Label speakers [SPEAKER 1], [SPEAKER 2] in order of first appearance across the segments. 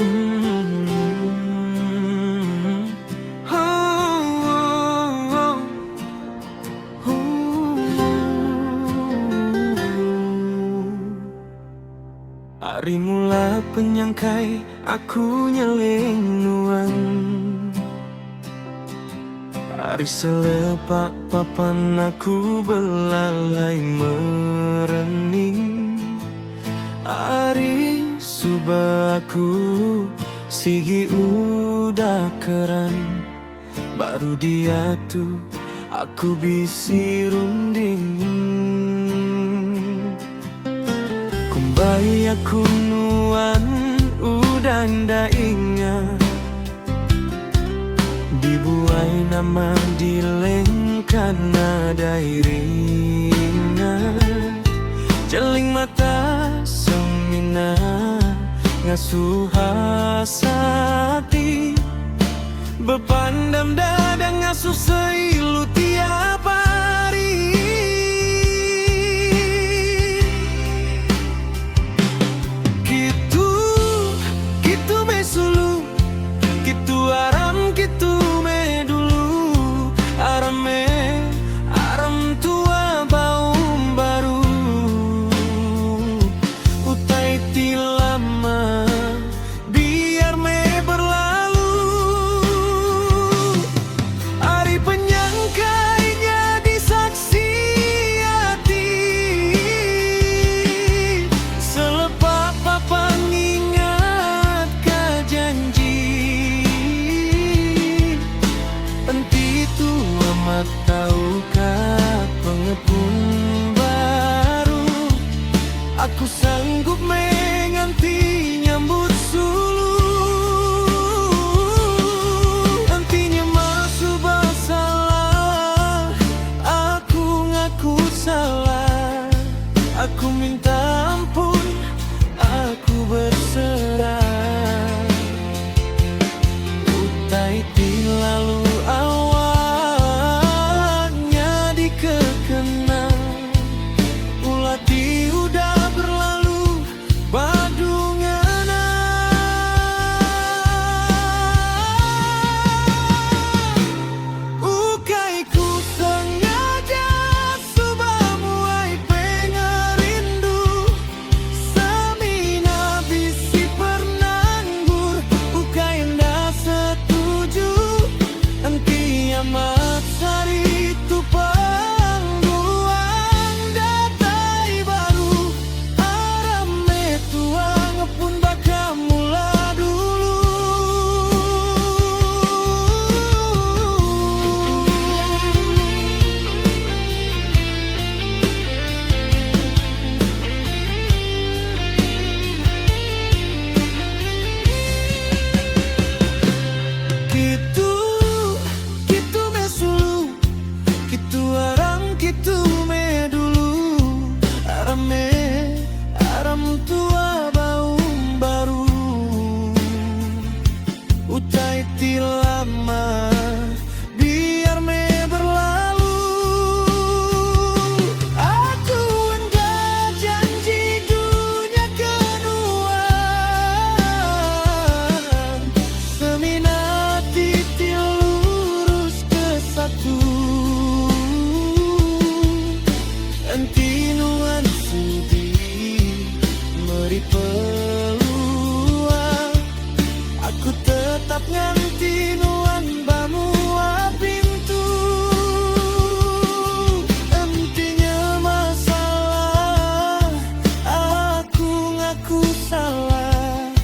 [SPEAKER 1] Oh, oh, oh, oh. Hari mula penyangkai aku nyeling nuan. Hari selepak papan aku belalai merening. Hari subuh aku sigi udah keren. Baru dia tuh aku bisi runding. Kumbai aku nuan udah nda ingat. Dibuai nama dilengkan nada iringan. Jeling mata semina ngasuh hasati. Bepandam dada ngasuh seilu tiap hari. Gitu, gitu mesulu, gitu aram, gitu me dulu. Aram me, aram tua baum baru. Utai ti lama, biar me berlalu. Hari penyangkainya disaksi hati. Selepak papa ngingat ka janji. Enti tu amat tahukah pengepun baru. Aku sanggup menganti nyambut sulu. Nantinya masuk bersalah. Aku ngaku salah. Aku minta ampun. Aku berserah. Utai ti lalu awalnya dikekenang. Ulati udah berlalu badungana. Ukai ku sengaja subamu ai pengerindu. Semina bisi pernanggur. Ukai nda setuju. Enti amat sari tu pangguang datai baru. Arame tuang pun bakal mula dulu. Gitu, gitu mesulu, gitu aram, gitu me dulu. Aram me, aram tua baum baru. Utai ti lama, biar me berlalu. Aku enda janji dunia kenuan. Semina titik lurus ke satu. Enti nuan sudi meri peluang. Aku tetap nganti nuan bamua pintu. Entinya masalah. Aku ngaku salah.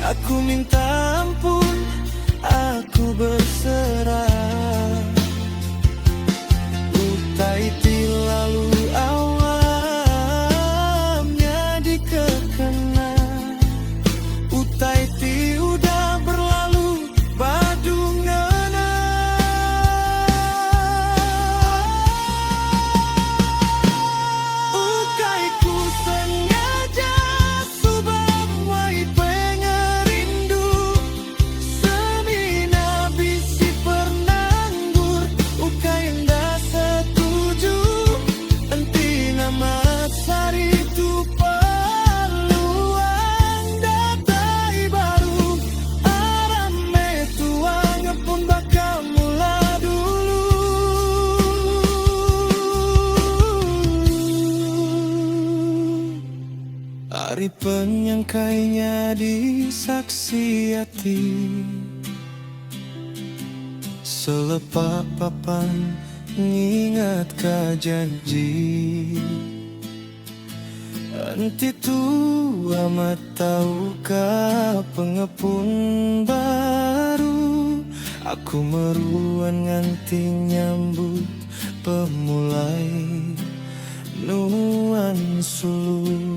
[SPEAKER 1] Aku minta ampun. Aku berserah. Utai ti lalu awalnya dikekenang. Utai ti udah berlalu Hari penyangkainya di saksi hati, selepak papan ingat ka janji. Anti tua matauka pengepun baru, aku meruan nganti nyambut pemulai nuan sulu.